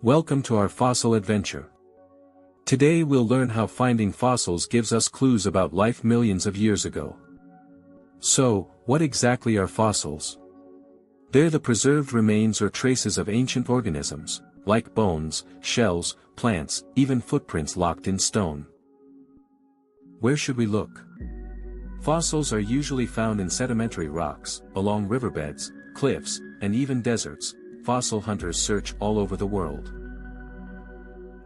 Welcome to our fossil adventure. Today we'll learn how finding fossils gives us clues about life millions of years ago. So, what exactly are fossils? They're the preserved remains or traces of ancient organisms, like bones, shells, plants, even footprints locked in stone. Where should we look? Fossils are usually found in sedimentary rocks, along riverbeds, cliffs, and even deserts. Fossil hunters search all over the world.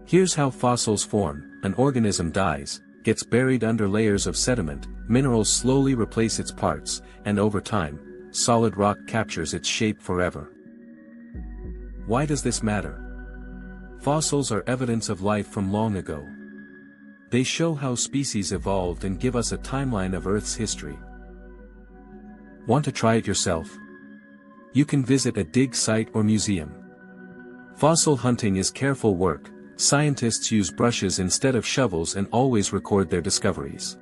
Here's how fossils form. An organism dies, gets buried under layers of sediment, minerals slowly replace its parts, and over time, solid rock captures its shape forever. Why does this matter? Fossils are evidence of life from long ago. They show how species evolved and give us a timeline of Earth's history. Want to try it yourself? You can visit a dig site or museum. Fossil hunting is careful work. Scientists use brushes instead of shovels and always record their discoveries.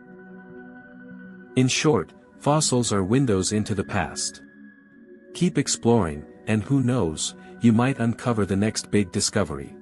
In short, fossils are windows into the past. Keep exploring, and who knows, you might uncover the next big discovery.